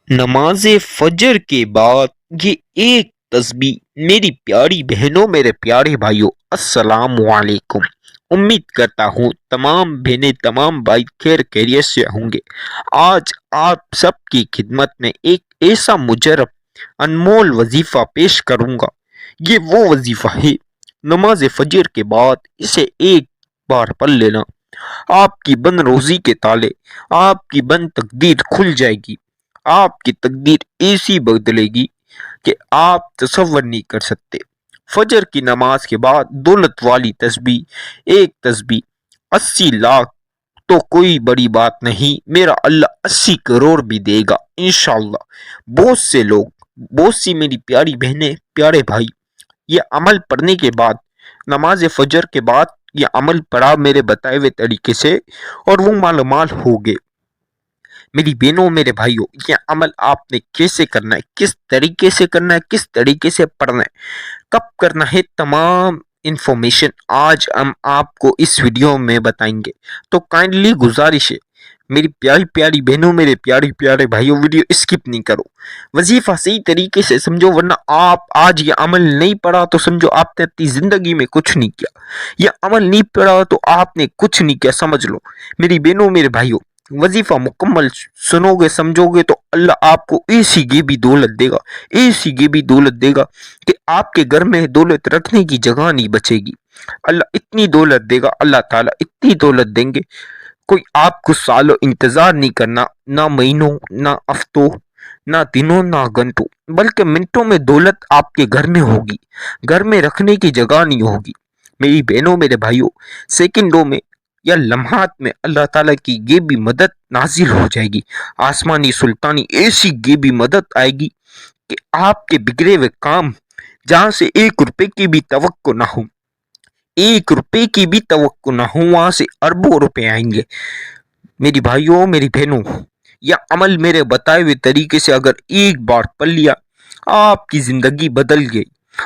نماز فجر کے بعد یہ ایک تسبیح میری پیاری بہنوں میرے پیارے بھائیوں السلام علیکم۔ امید کرتا ہوں تمام بہنیں تمام بھائی خیر خیریت سے ہوں گے۔ آج آپ سب کی خدمت میں ایک ایسا مجرب انمول وظیفہ پیش کروں گا۔ یہ وہ وظیفہ ہے، نماز فجر کے بعد اسے ایک بار پڑھ لینا، آپ کی بند روزی کے تالے، آپ کی بند تقدیر کھل جائے گی۔ آپ کی تقدیر ایسی بدلے گی کہ آپ تصور نہیں کر سکتے۔ فجر کی نماز کے بعد دولت والی تسبیح، ایک تسبیح 80 لاکھ تو کوئی بڑی بات نہیں، میرا اللہ 80 کروڑ بھی دے گا انشاءاللہ۔ بہت سے لوگ، بہت سی میری پیاری بہنیں پیارے بھائی، یہ عمل پڑھنے کے بعد، نماز فجر کے بعد یہ عمل پڑھا میرے بتائے ہوئے طریقے سے اور وہ مالا مال ہو گئے۔ میری بہنوں میرے بھائیوں، یہ عمل آپ نے کیسے کرنا ہے، کس طریقے سے کرنا ہے، کس طریقے سے پڑھنا ہے، کب کرنا ہے، تمام انفارمیشن آج ہم آپ کو اس ویڈیو میں بتائیں گے۔ تو کائنڈلی گزارش ہے میری پیاری پیاری بہنوں میرے پیارے پیارے بھائیوں، ویڈیو اسکپ نہیں کرو، وظیفہ صحیح طریقے سے سمجھو، ورنہ آپ آج یہ عمل نہیں پڑھا تو سمجھو آپ نے اپنی زندگی میں کچھ نہیں کیا۔ یہ عمل نہیں پڑھا تو آپ نے کچھ نہیں کیا، سمجھ لو میری بہنوں میرے بھائیوں۔ وظیفہ مکمل سنو گے سمجھو گے تو اللہ آپ کو ایسی بھی دولت دے گا، ایسی بھی دولت دے گا کہ آپ کے گھر میں دولت رکھنے کی جگہ نہیں بچے گی۔ اللہ اتنی دولت دے گا، اللہ تعالیٰ اتنی دولت دیں گے، کوئی آپ کو سالوں انتظار نہیں کرنا، نہ مہینوں، نہ ہفتوں، نہ دنوں، نہ گھنٹوں، بلکہ منٹوں میں دولت آپ کے گھر میں ہوگی، گھر میں رکھنے کی جگہ نہیں ہوگی۔ میری بہنوں میرے بھائیوں، سیکنڈوں میں یا لمحات میں اللہ تعالیٰ کی یہ بھی مدد نازل ہو جائے گی، آسمانی سلطانی ایسی یہ بھی مدد آئے گی کہ آپ کے بگڑے ہوئے کام، جہاں سے 1 روپے کی بھی توقع نہ ہو، 1 روپے کی بھی توقع نہ ہو، وہاں سے اربوں روپے آئیں گے۔ میری بھائیوں میری بہنوں، یہ عمل میرے بتائے ہوئے طریقے سے اگر ایک بار پڑھ لیا، آپ کی زندگی بدل گئی۔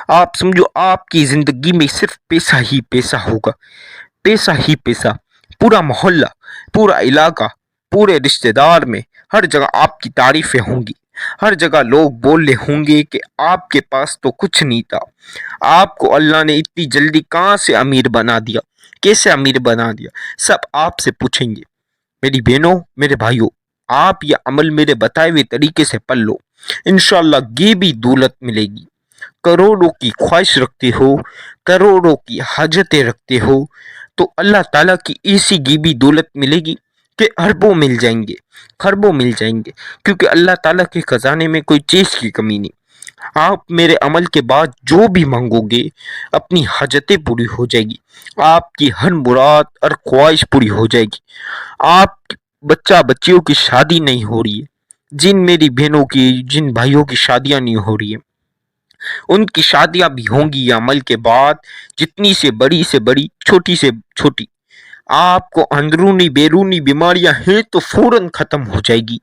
آپ سمجھو آپ کی زندگی میں صرف پیسہ ہی پیسہ ہوگا، پیسہ ہی پیسہ، پورا محلہ، پورا علاقہ، پورے رشتہ دار میں ہر جگہ آپ کی تعریفیں ہوں گی، ہر جگہ لوگ بول رہے ہوں گے کہ آپ کے پاس تو کچھ نہیں تھا، آپ کو اللہ نے اتنی جلدی کہاں سے امیر بنا دیا، کیسے امیر بنا دیا، سب آپ سے پوچھیں گے۔ میری بہنوں میرے بھائیوں، آپ یہ عمل میرے بتائے ہوئے طریقے سے پڑھ لو، انشاءاللہ یہ بھی دولت ملے گی۔ کروڑوں کی خواہش رکھتے ہو، کروڑوں کی حاجتیں رکھتے ہو، تو اللہ تعالیٰ کی ایسی بھی دولت ملے گی کہ اربوں مل جائیں گے، خربوں مل جائیں گے، کیونکہ اللہ تعالیٰ کے خزانے میں کوئی چیز کی کمی نہیں۔ آپ میرے عمل کے بعد جو بھی مانگو گے، اپنی حاجتیں پوری ہو جائے گی، آپ کی ہر مراد اور خواہش پوری ہو جائے گی۔ آپ بچہ بچیوں کی شادی نہیں ہو رہی ہے، جن میری بہنوں کی، جن بھائیوں کی شادیاں نہیں ہو رہی ہیں، ان کی شادیاں بھی ہوں گی یہ عمل کے بعد، جتنی سے بڑی، چھوٹی سے چھوٹی۔ آپ کو اندرونی بیرونی بیماریاں ہیں تو فوراً ختم ہو جائے گی۔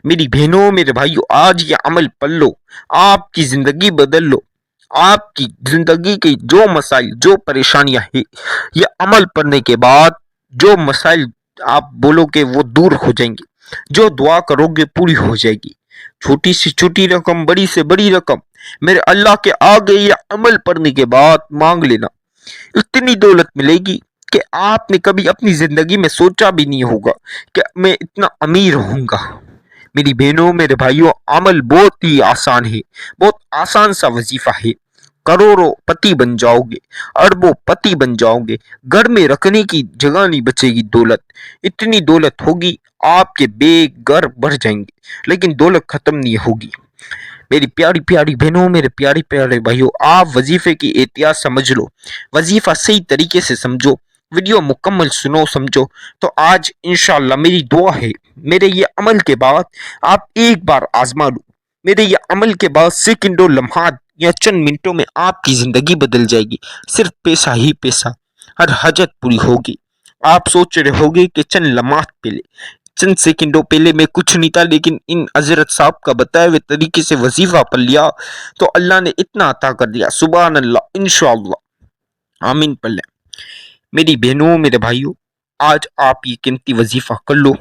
میری بہنوں میرے بھائیوں، آج یہ عمل پڑھ لو، آپ کی زندگی بدل لو۔ آپ کی زندگی کی جو مسائل، جو پریشانیاں ہیں، یہ عمل پڑھنے کے بعد جو مسائل آپ بولو گے وہ دور ہو جائیں گے، جو دعا کرو گے پوری ہو جائے گی۔ چھوٹی سے چھوٹی رقم، بڑی سے بڑی رقم، میرے اللہ کے آگے یہ عمل پڑھنے کے بعد مانگ لینا، اتنی دولت ملے گی کہ آپ نے کبھی اپنی زندگی میں سوچا بھی نہیں ہوگا کہ میں اتنا امیر ہوں گا۔ میری بہنوں میرے بھائیوں، عمل بہت ہی آسان ہے، بہت آسان سا وظیفہ ہے۔ کروڑوں پتی بن جاؤ گے، اربوں پتی بن جاؤ گے، گھر میں رکھنے کی جگہ نہیں بچے گی دولت، اتنی دولت ہوگی آپ کے بیگ گھر بھر جائیں گے، لیکن دولت ختم نہیں ہوگی۔ میری پیاری پیاری بہنوں میرے پیارے پیارے بھائیوں، آپ وظیفے کی احتیاط سمجھ لو، وظیفہ صحیح طریقے سے سمجھو، ویڈیو مکمل سنو سمجھو، تو آج انشاءاللہ میری دعا ہے میرے یہ عمل کے بعد آپ ایک بار آزما لو، میرے یہ عمل کے بعد سیکنڈوں، لمحات یا چند منٹوں میں آپ کی زندگی بدل جائے گی، صرف پیسہ ہی پیسہ، ہر حاجت پوری ہوگی۔ آپ سوچ رہے ہوگے کہ چند لمحات پہلے، چند سیکنڈوں پہلے میں کچھ نہیں تھا، لیکن ان حضرت صاحب کا بتائے ہوئے طریقے سے وظیفہ پڑھ لیا تو اللہ نے اتنا عطا کر دیا، سبحان اللہ، انشاءاللہ، آمین پڑھ لیں۔ میری بہنوں میرے بھائیوں، آج آپ یہ قیمتی وظیفہ کر لو،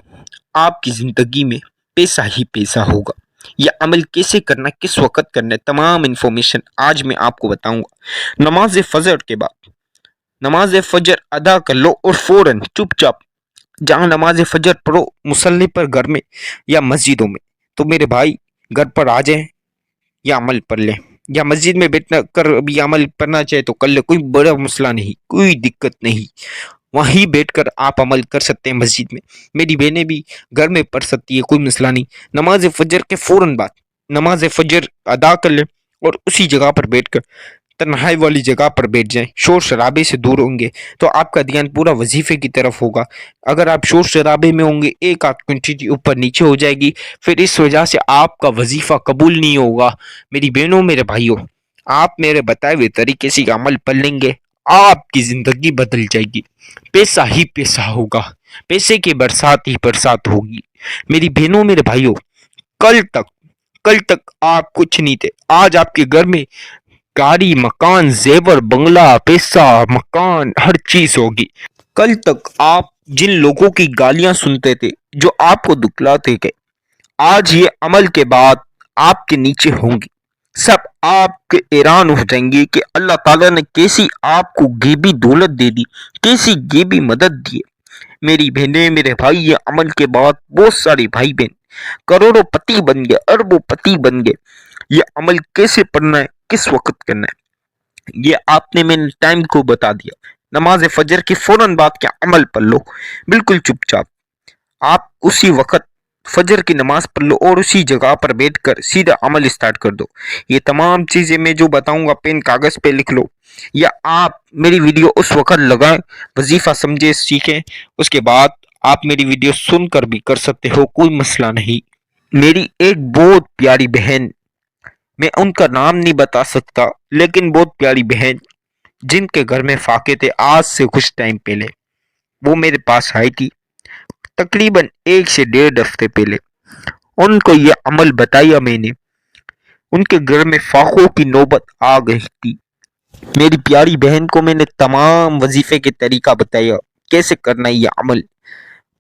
آپ کی زندگی میں پیسہ ہی پیسہ ہوگا، یہ عمل کیسے کرنا، کس وقت کرنا ہے، تمام انفارمیشن آج میں آپ کو بتاؤں گا۔ نماز فجر کے بعد نماز فجر ادا کر لو اور فوراً چپ چاپ جہاں نماز فجر پڑھو مصلی پر گھر میں یا مسجدوں میں، تو میرے بھائی گھر پر آ جائیں یا عمل پڑھ لیں، یا مسجد میں بیٹھنا کر ابھی عمل پڑھنا چاہے تو کر لے، کوئی بڑا مسئلہ نہیں، کوئی دقت نہیں، وہیں بیٹھ کر آپ عمل کر سکتے ہیں مسجد میں۔ میری بہنیں بھی گھر میں پڑھ سکتی ہے، کوئی مسئلہ نہیں۔ نماز فجر کے فوراً بعد نماز فجر ادا کر لیں اور اسی جگہ پر بیٹھ کر تنہائی والی جگہ پر بیٹھ جائیں، شور شرابے سے دور ہوں گے تو آپ کا دھیان پورا وظیفے کی طرف ہوگا۔ اگر آپ شور شرابے میں ہوں گے، ایک آدھ کوانٹٹی اوپر نیچے ہو جائے گی، پھر اس وجہ سے آپ کا وظیفہ قبول نہیں ہوگا۔ میری بہنوں میرے بھائیوں، آپ میرے بتائے ہوئے طریقے سے عمل پڑھ لیں گے، آپ کی زندگی بدل جائے گی، پیسہ ہی پیسہ ہوگا، پیسے کی برسات ہی برسات ہوگی۔ میری بہنوں میرے بھائیوں، کل تک آپ کچھ نہیں تھے، آج آپ کے گھر میں گاڑی، مکان، زیور، بنگلہ، پیسہ، مکان، ہر چیز ہوگی۔ کل تک آپ جن لوگوں کی گالیاں سنتے تھے، جو آپ کو دکھلاتے تھے، آج یہ عمل کے بعد آپ کے نیچے ہوں گی، سب آپ کے حیران ہو جائیں گے کہ اللہ تعالیٰ نے کیسی آپ کو غیبی دولت دے دی، کیسی غیبی مدد دی ہے۔ میری بہنیں میرے بھائی، یہ عمل کے بعد بہت سارے بھائی بہن کروڑوں پتی بن گئے، اربوں پتی بن گئے۔ یہ عمل کیسے پڑھنا ہے، کس وقت کرنا ہے، یہ آپ نے میں نے ٹائم کو بتا دیا۔ نماز فجر کے فوراً بعد کیا عمل پڑھ لو، بالکل چپ چاپ، آپ اسی وقت فجر کی نماز پڑھ لو اور اسی جگہ پر بیٹھ کر سیدھا عمل اسٹارٹ کر دو۔ یہ تمام چیزیں میں جو بتاؤں گا پین کاغذ پہ لکھ لو، یا آپ میری ویڈیو اس وقت لگائیں، وظیفہ سمجھے، سیکھیں، اس کے بعد آپ میری ویڈیو سن کر بھی کر سکتے ہو، کوئی مسئلہ نہیں۔ میری ایک بہت پیاری بہن، میں ان کا نام نہیں بتا سکتا، لیکن بہت پیاری بہن جن کے گھر میں فاقے تھے، آج سے کچھ ٹائم پہلے وہ میرے پاس آئی تھی، تقریباً 1 سے 1.5 ہفتے پہلے۔ ان کو یہ عمل بتایا میں نے، ان کے گھر میں فاقوں کی نوبت آ گئی تھی۔ میری پیاری بہن کو میں نے تمام وظیفے کے طریقہ بتایا، کیسے کرنا ہے یہ عمل۔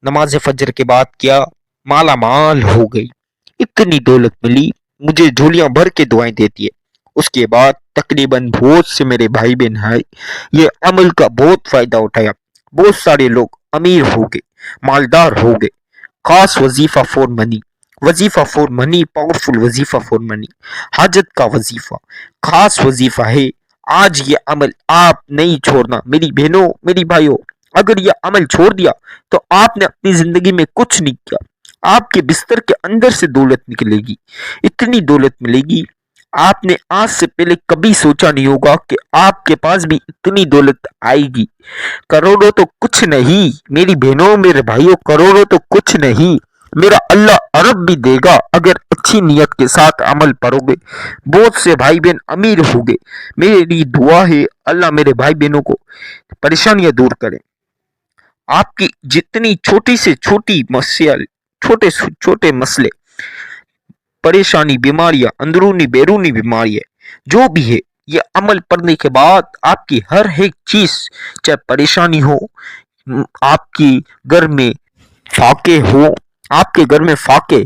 نماز فجر کے بعد کیا مالا مال ہو گئی، اتنی دولت ملی، مجھے جھولیاں بھر کے دعائیں دیتی ہے۔ اس کے بعد تقریباً بہت سے میرے بھائی بہن ہیں، یہ عمل کا بہت فائدہ اٹھایا، بہت سارے لوگ امیر ہو گئے، مالدار ہو گئے۔ خاص وظیفہ فور منی، وظیفہ فور منی، پاورفل وظیفہ فور منی، حاجت کا وظیفہ، خاص وظیفہ ہے۔ آج یہ عمل آپ نہیں چھوڑنا میری بہنوں، میری بھائیوں۔ اگر یہ عمل چھوڑ دیا تو آپ نے اپنی زندگی میں کچھ نہیں کیا۔ آپ کے بستر کے اندر سے دولت نکلے گی، اتنی دولت ملے گی، آپ نے آج سے پہلے کبھی سوچا نہیں ہوگا کہ آپ کے پاس بھی اتنی دولت آئے گی۔ کروڑوں تو کچھ نہیں میری بہنوں میرے بھائیوں، کروڑوں تو کچھ نہیں، میرا اللہ ارب بھی دے گا اگر اچھی نیت کے ساتھ عمل کرو گے۔ بہت سے بھائی بہن امیر ہو گئے۔ میری دعا ہے اللہ میرے بھائی بہنوں کو پریشانیاں دور کرے، آپ کی جتنی چھوٹی سے چھوٹی مسائل، چھوٹے سے چھوٹے مسئلے، پریشانی، بیماریاں، اندرونی بیرونی بیماریاں جو بھی ہے، یہ عمل پڑھنے کے بعد آپ کی ہر ایک چیز، چاہے پریشانی ہو، آپ کی گھر میں فاقے ہو، آپ کے گھر میں فاقے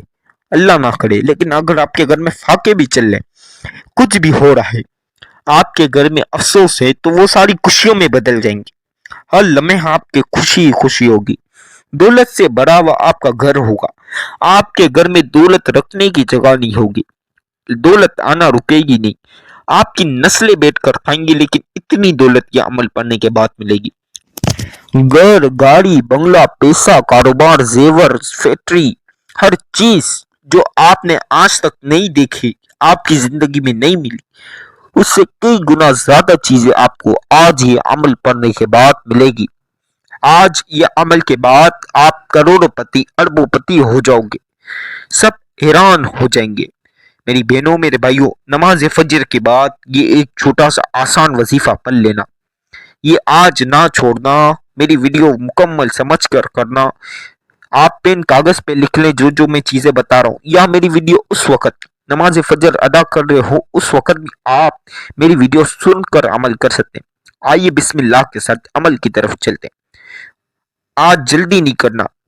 اللہ نہ کرے، لیکن اگر آپ کے گھر میں فاقے بھی چل رہے، کچھ بھی ہو رہا ہے، آپ کے گھر میں افسوس ہے، تو وہ ساری خوشیوں میں بدل جائیں گے۔ ہر لمحہ آپ کے خوشی خوشی ہوگی، دولت سے بھرا ہوا آپ کا گھر ہوگا، آپ کے گھر میں دولت رکھنے کی جگہ نہیں ہوگی، دولت آنا رکے گی نہیں، آپ کی نسلیں بیٹھ کر کھائیں گی، لیکن اتنی دولت یہ عمل پڑھنے کے بعد ملے گی۔ گھر، گاڑی، بنگلہ، پیسہ، کاروبار، زیور، فیکٹری، ہر چیز جو آپ نے آج تک نہیں دیکھی، آپ کی زندگی میں نہیں ملی، اس سے کئی گنا زیادہ چیزیں آپ کو آج یہ عمل پڑھنے کے بعد ملے گی۔ آج یہ عمل کے بعد آپ کروڑوں پتی، اربوں پتی ہو جاؤ گے، سب حیران ہو جائیں گے۔ میری بہنوں میرے بھائیوں، نماز فجر کے بعد یہ ایک چھوٹا سا آسان وظیفہ پڑھ لینا، یہ آج نہ چھوڑنا، میری ویڈیو مکمل سمجھ کر کرنا۔ آپ پین کاغذ پہ لکھ لیں جو جو میں چیزیں بتا رہا ہوں، یا میری ویڈیو اس وقت نماز فجر ادا کر رہے ہو اس وقت بھی آپ میری ویڈیو سن کر عمل کر سکتے ہیں۔ آئیے بسم اللہ کے ساتھ عمل کی طرف چلتے ہیں۔ آج جلدی نہیں کرنا،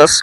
10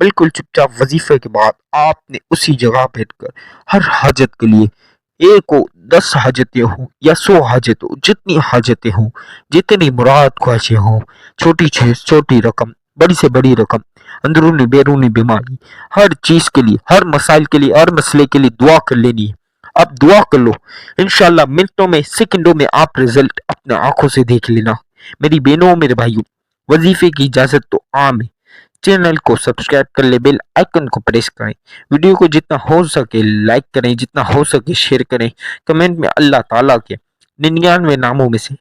بالکل چپ چاپ وظیفے کے بعد آپ نے اسی جگہ بیٹھ کر ہر حاجت کے لیے ایک ہو 10 حاجتیں ہوں یا 100 حاجت ہو، جتنی حاجتیں ہوں، جتنی مراد خواہشیں ہوں، چھوٹی چیز چھوٹی رقم، بڑی سے بڑی رقم، اندرونی بیرونی بیماری، ہر چیز کے لیے، ہر مسائل کے لیے، ہر مسئلے کے لیے دعا کر لینی ہے۔ اب دعا کر لو، انشاءاللہ منٹوں میں سیکنڈوں میں آپ رزلٹ اپنے آنکھوں سے دیکھ لینا۔ میری بہنوں میرے بھائیوں، وظیفے کی اجازت تو عام ہے۔ چینل کو سبسکرائب کر لے، بیل آئکن کو پریس کریں، ویڈیو کو جتنا ہو سکے لائک کریں، جتنا ہو سکے شیئر کریں، کمنٹ میں اللہ تعالیٰ کے 99 ناموں میں سے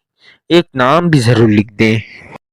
ایک نام بھی ضرور لکھ دیں۔